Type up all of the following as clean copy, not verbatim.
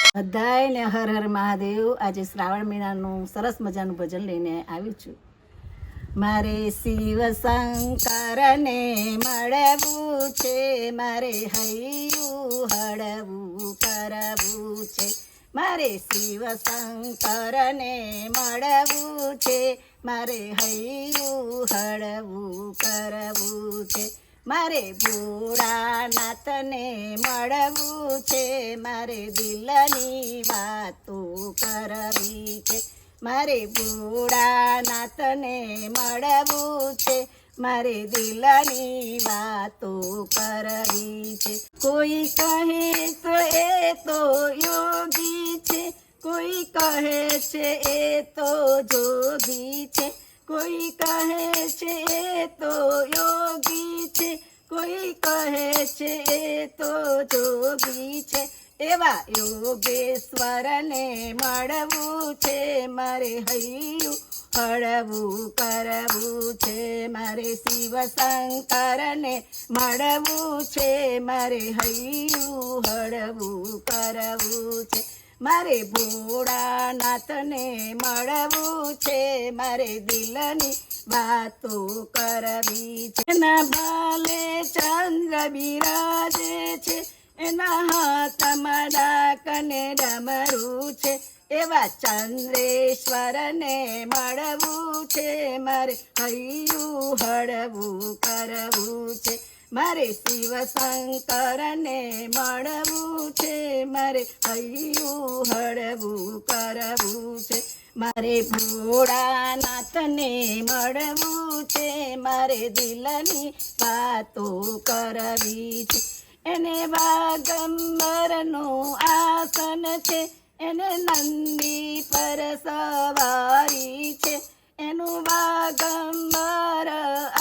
બધાયને હર હર મહાદેવ। આજે શ્રાવણ મહિનાનું સરસ મજાનું ભજન લઈને આવી છું। મારે શિવ શંકરને મળવું છે, મારે હૈયું હળવું કરવું છે। મારે શિવ શંકરને મળવું છે, મારે હૈયું હળવું કરવું છે। મારે ભોળાનાથને મળવું છે, મારે દિલની વાતો કરવી છે। મારે ભોળાનાથને મળવું છે, મારે દિલની વાતો કરવી છે। કોઈ કહે તો એ તો યોગી છે, કોઈ કહે છે એ તો જોગી છે, કોઈ કહે છે એ તો યોગી છે, કોઈ કહે છે એ તો જોગી છે। એવા યોગેશ્વરને મળવું છે, મારે હૈયું હળવું કરવું છે। મારે શિવ શંકરને મળવું છે, મારે હૈયું હળવું કરવું છે। મારે ભોળાનાથને મળવું છે, મારે દિલની વાતો કરવી છે। એના બાલે ચંદ્ર બિરાજે છે, એના હાથમાં ડાકને ડમરું છે, એવા ચંદ્રેશ્વરને મળવું છે, મારે હૈયું હળવું કરવું છે। મારે શિવ શંકરને મળવું છે, મારે હૈયું હળવું કરવું છે। મારે ભોળાનાથને મળવું છે, મારે દિલની વાતો કરવી છે। એને વાગંબરનું આસન છે, એને નંદી પર સવારી છે, એનું વાગંબર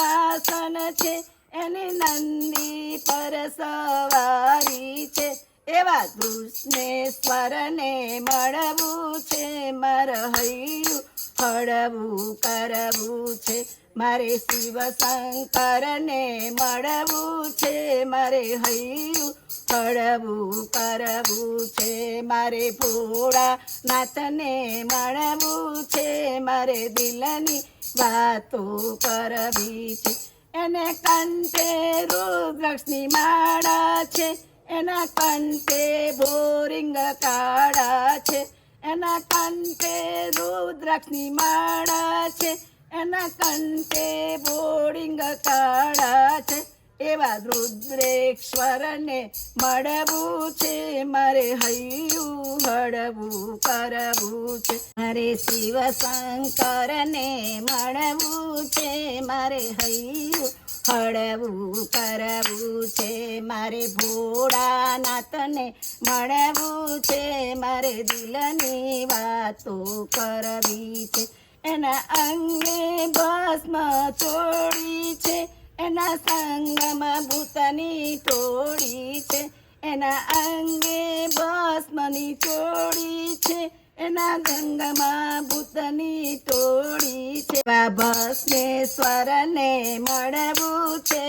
આસન છે, એની નંદી પર સવારી છે। એવા કૃષ્ણેશ્વરને મળવું છે, મારે હૈયું હળવું કરવું છે। મારે શિવ શંકરને મળવું છે, મારે હૈયું હળવું કરવું છે। મારે ભોળાનાથને મળવું છે, મારે દિલની વાતો કરવી છે। એને કંઠે રુદ્રાક્ષની માળા છે, એના કંઠે બોરિંગ કાળા છે, એના કંઠે રુદ્રાક્ષની માળા છે, એના કંઠે બોરિંગ કાળા છે। એવા રુદ્રેશ્વરને મળવું છે, મારે હૈયું હળવું કરવું છે। મારે શિવ શંકરને મળવું છે, મારે હૈયું હળવું કરવું છે। મારે ભોળાનાથને મળવું છે, મારે દિલની વાતો કરવી છે। એના અંગે ભસ્મ ચોળી છે, એના સંગમાં ભૂતની ટોળી છે, એના અંગે ભસ્મની ચોળી છે, એના ગંગામાં ભૂતની ટોળી છે। ભસ્મેશ્વરને મળવું છે,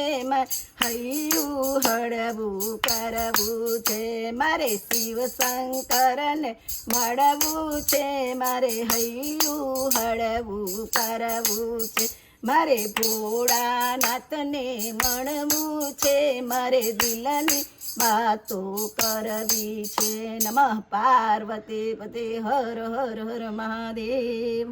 હૈયું હળવું કરવું છે। મારે શિવ શંકરને મળવું છે, મારે હૈયું હળવું કરવું છે। મારે ભોળાનાથને મળવું છે, મારે દિલની વાતો કરવી છે। નમઃ પાર્વતી પતે હર હર હર મહાદેવ।